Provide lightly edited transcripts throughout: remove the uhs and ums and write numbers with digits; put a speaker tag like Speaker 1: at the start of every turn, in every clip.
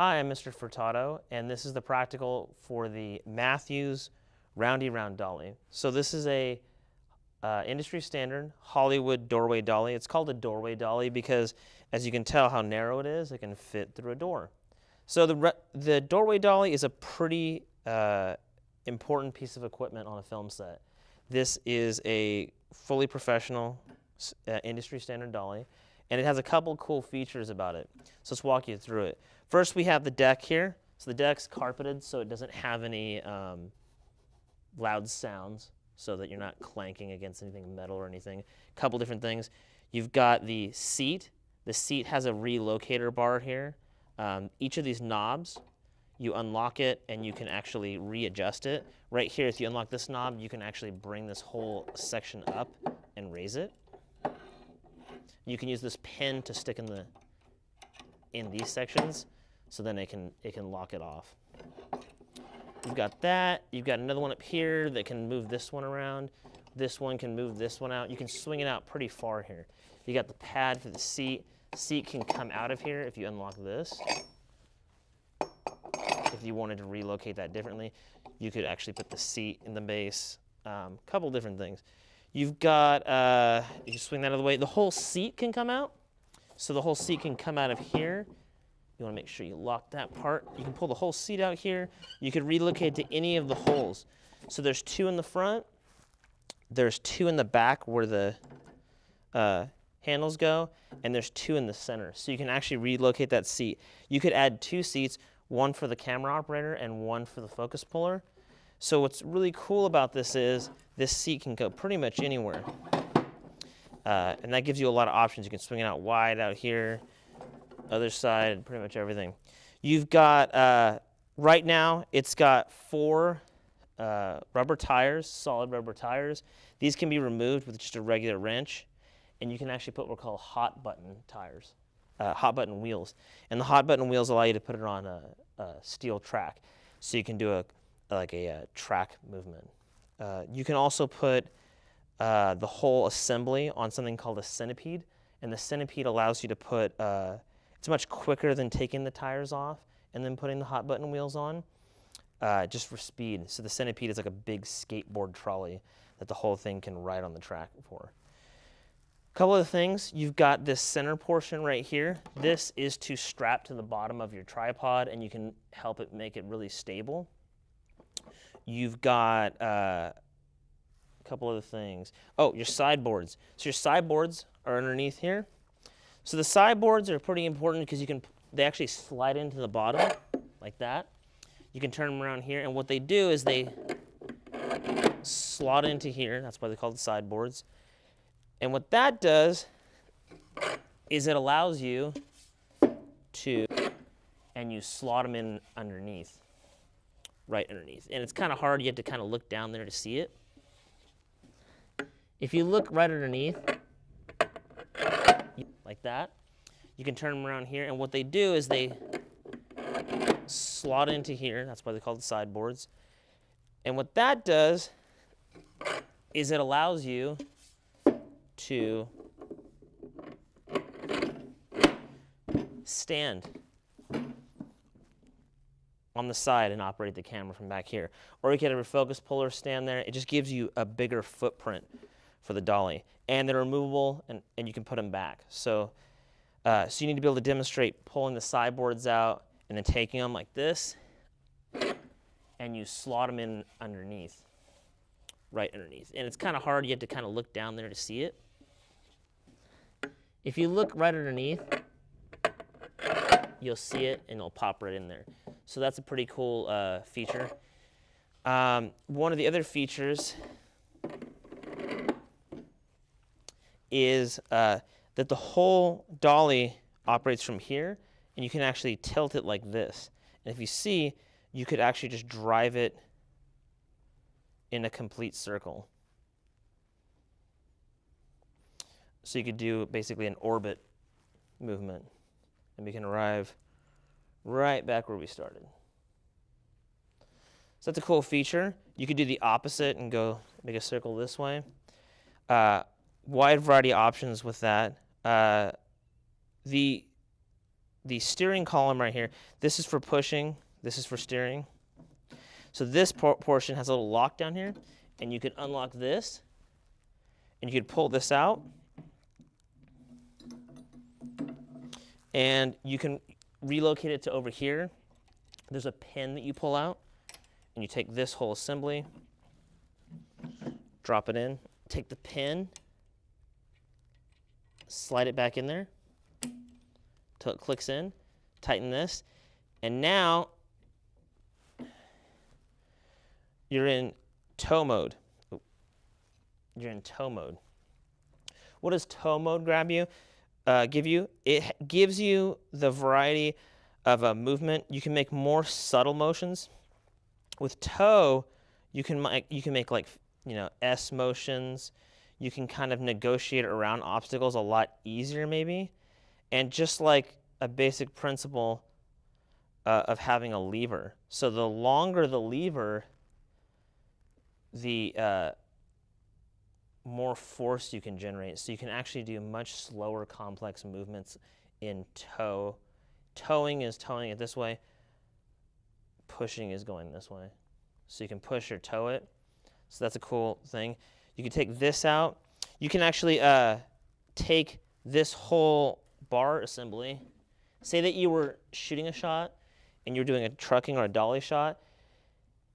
Speaker 1: Hi, I'm Mr. Furtado, and this is the practical for the Matthews Roundy Round Dolly. So this is a industry standard Hollywood doorway dolly. It's called a doorway dolly because, as you can tell how narrow it is, it can fit through a door. So the doorway dolly is a pretty important piece of equipment on a film set. This is a fully professional industry standard dolly, and it has a couple cool features about it. So let's walk you through it. First, we have the deck here. So the deck's carpeted, so it doesn't have any loud sounds, so that you're not clanking against anything metal or anything. A couple different things. You've got the seat. The seat has a relocator bar here. Each of these knobs, you unlock it and you can actually readjust it. Right here, if you unlock this knob, you can actually bring this whole section up and raise it. You can use this pin to stick in these sections, so then it can lock it off. You've got that. You've got another one up here that can move this one around. This one can move this one out. You can swing it out pretty far here. You got the pad for the seat. Seat can come out of here if you unlock this. If you wanted to relocate that differently, you could actually put the seat in the base. Couple different things. You've got, you can swing that out of the way. The whole seat can come out. So the whole seat can come out of here. You want to make sure you lock that part. You can pull the whole seat out here. You could relocate to any of the holes. So there's two in the front. There's two in the back where the handles go, and there's two in the center. So you can actually relocate that seat. You could add two seats, one for the camera operator and one for the focus puller. So what's really cool about this is this seat can go pretty much anywhere. And that gives you a lot of options. You can swing it out wide out here, other side, pretty much everything. You've got, right now, it's got 4 rubber tires, solid rubber tires. These can be removed with just a regular wrench, and you can actually put what we call hot button tires, hot button wheels. And the hot button wheels allow you to put it on a steel track, so you can do a track movement. You can also put the whole assembly on something called a centipede, and the centipede allows you to put, it's much quicker than taking the tires off and then putting the hot button wheels on, just for speed. So the centipede is like a big skateboard trolley that the whole thing can ride on the track for. A couple of things, you've got this center portion right here. This is to strap to the bottom of your tripod, and you can help it make it really stable. You've got a couple other things. Oh, your sideboards. So your sideboards are underneath here. So the sideboards are pretty important because they actually slide into the bottom like that. You can turn them around here, and what they do is they slot into here. That's why they're called the sideboards. And what that does is it allows you to, and you slot them in underneath, right underneath. And it's kind of hard. You have to kind of look down there to see it. If you look right underneath, like that, you can turn them around here, and what they do is they slot into here. That's why they're called the sideboards. And what that does is it allows you to stand on the side and operate the camera from back here. Or you can have a focus puller stand there. It just gives you a bigger footprint for the dolly. And they're removable, and you can put them back. So you need to be able to demonstrate pulling the sideboards out and then taking them like this, and you slot them in underneath, right underneath. And it's kind of hard. You have to kind of look down there to see it. If you look right underneath, you'll see it, and it'll pop right in there. So that's a pretty cool feature. One of the other features is that the whole dolly operates from here, and you can actually tilt it like this. And if you see, you could actually just drive it in a complete circle. So you could do basically an orbit movement, and we can arrive right back where we started. So that's a cool feature. You could do the opposite and go make a circle this way. Wide variety of options with that. The the steering column right here, this is for pushing, this is for steering. So this portion has a little lock down here, and you can unlock this, and you can pull this out, and you can relocate it to over here. There's a pin that you pull out, and you take this whole assembly, drop it in, take the pin, slide it back in there till it clicks in, tighten this, and now you're in tow mode. You're in tow mode. What does tow mode give you? It gives you the variety of a movement. You can make more subtle motions. With tow, you can make like, you know, S motions. You can kind of negotiate around obstacles a lot easier maybe. And just like a basic principle of having a lever. So the longer the lever, the more force you can generate. So you can actually do much slower, complex movements in tow. Towing is towing it this way. Pushing is going this way. So you can push or tow it. So that's a cool thing. You can take this out. You can actually take this whole bar assembly. Say that you were shooting a shot and you're doing a trucking or a dolly shot,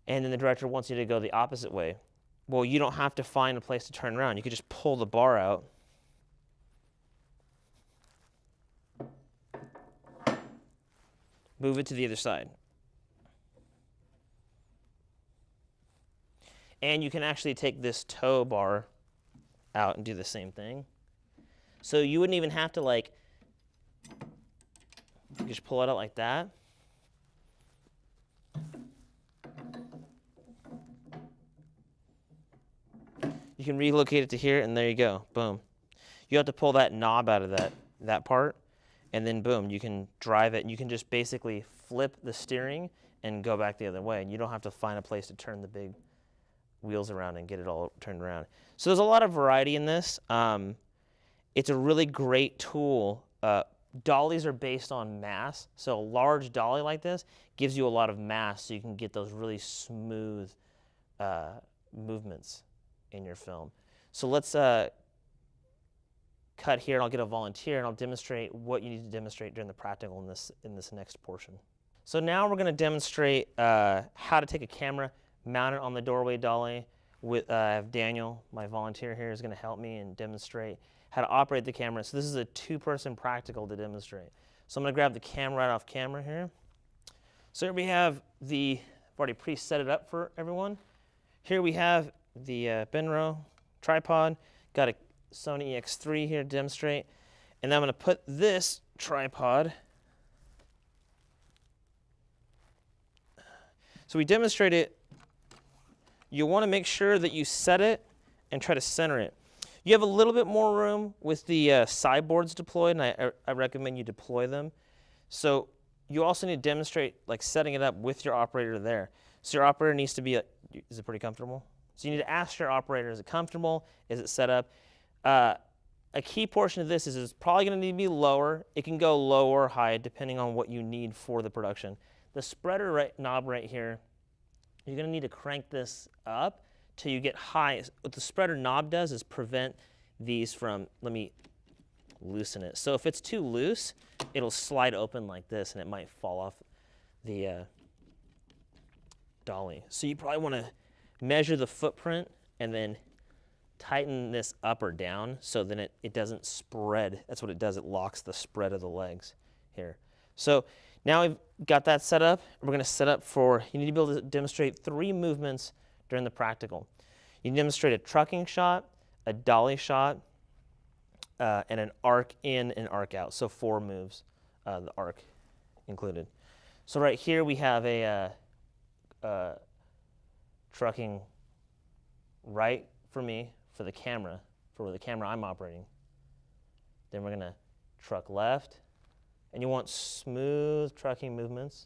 Speaker 1: and then the director wants you to go the opposite way. Well, you don't have to find a place to turn around. You could just pull the bar out. Move it to the other side. And you can actually take this tow bar out and do the same thing. So you wouldn't even have to like, you just pull it out like that. You can relocate it to here, and there you go, boom. You have to pull that knob out of that part, and then boom, you can drive it, and you can just basically flip the steering and go back the other way, and you don't have to find a place to turn the big wheels around and get it all turned around. So there's a lot of variety in this. It's a really great tool. Dollies are based on mass, so a large dolly like this gives you a lot of mass, so you can get those really smooth movements in your film. So let's cut here, and I'll get a volunteer, and I'll demonstrate what you need to demonstrate during the practical in this next portion. So now we're going to demonstrate how to take a camera, mount it on the doorway dolly. I have Daniel, my volunteer here, is going to help me and demonstrate how to operate the camera. So this is a two-person practical to demonstrate. So I'm going to grab the camera right off camera here. So here we have I've already pre-set it up for everyone. Here we have the Benro tripod, got a Sony EX3 here to demonstrate, and then I'm going to put this tripod. So we demonstrate it. You want to make sure that you set it and try to center it. You have a little bit more room with the sideboards deployed, and I recommend you deploy them. So you also need to demonstrate like setting it up with your operator there. So your operator needs to be, is it pretty comfortable? So you need to ask your operator, is it comfortable? Is it set up? A key portion of this is it's probably going to need to be lower. It can go low or high depending on what you need for the production. The spreader knob right here, you're going to need to crank this up till you get high. What the spreader knob does is prevent these from, let me loosen it. So if it's too loose, it'll slide open like this and it might fall off the dolly. So you probably want to measure the footprint and then tighten this up or down so then it doesn't spread. That's what it does. It locks the spread of the legs here. So now we've got that set up. We're going to set up you need to be able to demonstrate 3 movements during the practical. You can demonstrate a trucking shot, a dolly shot, and an arc in and arc out. So 4 moves, the arc included. So right here we have a trucking right for me, for the camera I'm operating. Then we're going to truck left. And you want smooth trucking movements.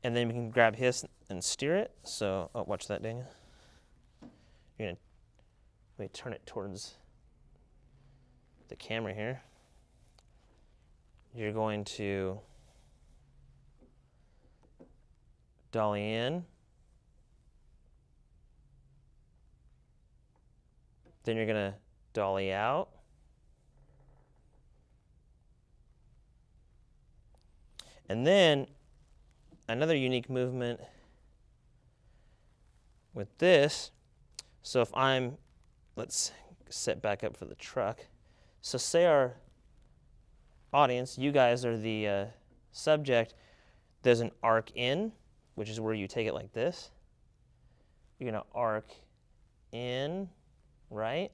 Speaker 1: And then we can grab his and steer it. So, watch that, Daniel. You're going to turn it towards the camera here. you're going to dolly in. Then you're going to dolly out. And then another unique movement with this, so if let's set back up for the truck. So say our audience, you guys are the subject, there's an arc in, which is where you take it like this. You're going to arc in, right?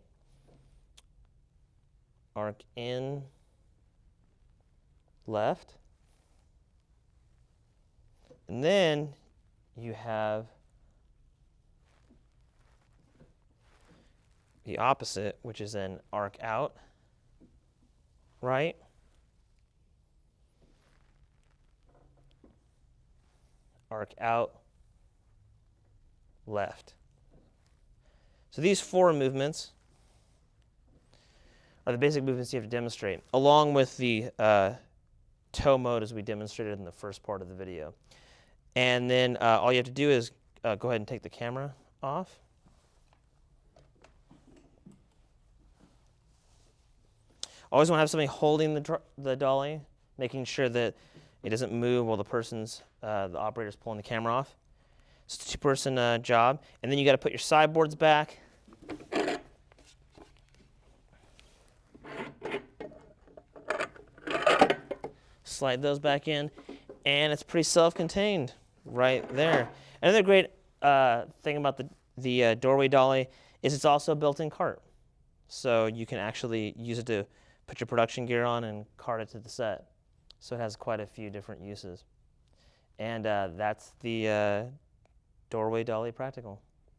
Speaker 1: Arc in, left. And then you have the opposite, which is an arc out, right? Arc out, left. So these 4 movements are the basic movements you have to demonstrate, along with the toe mode as we demonstrated in the first part of the video. And then all you have to do is go ahead and take the camera off. Always want to have somebody holding the dolly, making sure that it doesn't move while the operator's pulling the camera off. It's a 2-person job. And then you got to put your sideboards back. Slide those back in, and it's pretty self-contained right there. Another great thing about the doorway dolly is it's also a built-in cart. So you can actually use it to put your production gear on and cart it to the set. So it has quite a few different uses. And that's the doorway dolly practical.